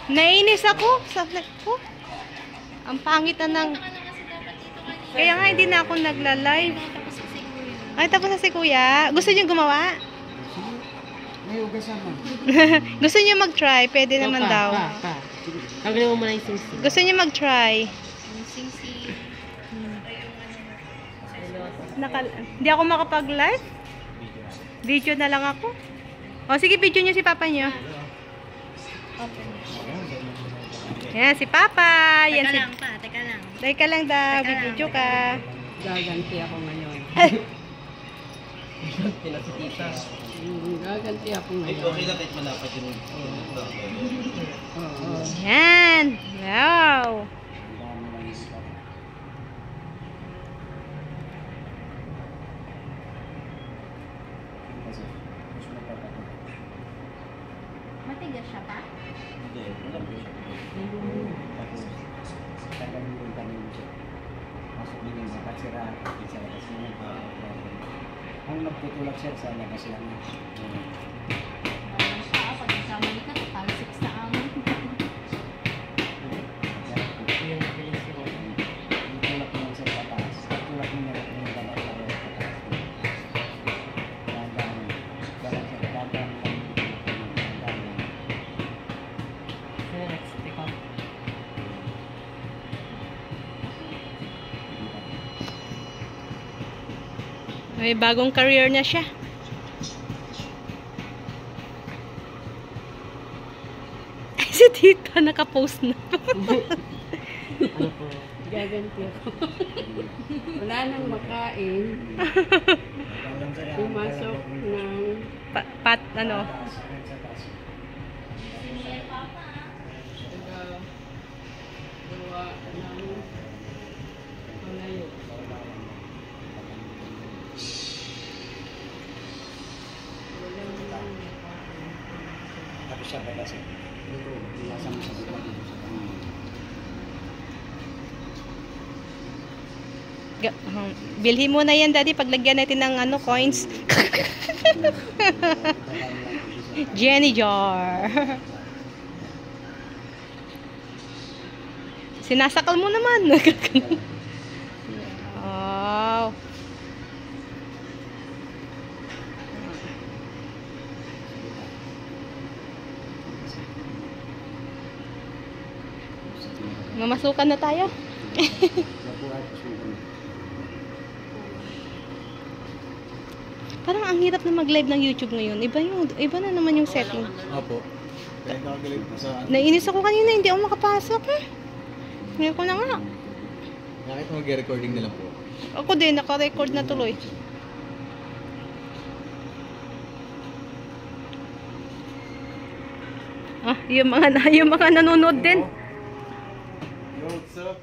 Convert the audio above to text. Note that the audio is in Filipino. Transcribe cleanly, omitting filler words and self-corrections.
Nainis ako. Sabi ko, ang pangit na ng... Kaya nga hindi na ako nagla-live. Ay, tapos na si kuya. Gusto niyo gumawa? May ugasan mo. Gusto niyo mag-try? Pwede naman daw. Tanggalin mo muna yung sing-sing. Gusto niyo mag-try? Sing-sing. Hindi ako makapag-live? Video na lang ako. O, sige, video niyo si papa niyo. Yan, si papa. Yan, Teka lang pa, teka lang. Teka lang daw, video ka. Gaganti ako ngayon. Pinasitita. Gaganti ako ngayon. Okay lang kahit malapad yung... Yan. Wow. Matigas siya pa? Hindi, wala po siya. Tapos, tagalin yung tanin siya. Masok din yung mga sira sa labas niya. Ang nagtutulak siya sa labas lang. Naman siya, pag isama ka, talsik sa amin. Tulak mo sa pataas. Tulak mo na yung pataas. May bagong career na siya. Si tita nakapost na. Ano po? Gaganti ako. Wala nang makain. Pumasok ng... Ano? Gawa ng palayo. Tapos siya balas eh. Masama sa bukod dito sa kanya. Bilhin mo na yan, daddy, paglagyan natin ng ano, coins. Jenny jar. Sinasakal mo naman. Wow. Mamasukan na tayo. Parang ang hirap na mag-live ng YouTube ngayon. Iba na naman yung setting. Opo. Kaya nakagalit po sa... Nainis ako kanina, hindi ako makapasok. Ngayon ko na nga. Nakita mag-recording na lang po. Ako din, naka-record na tuloy. Ah, yung mga nanonood din. Yo, what's up?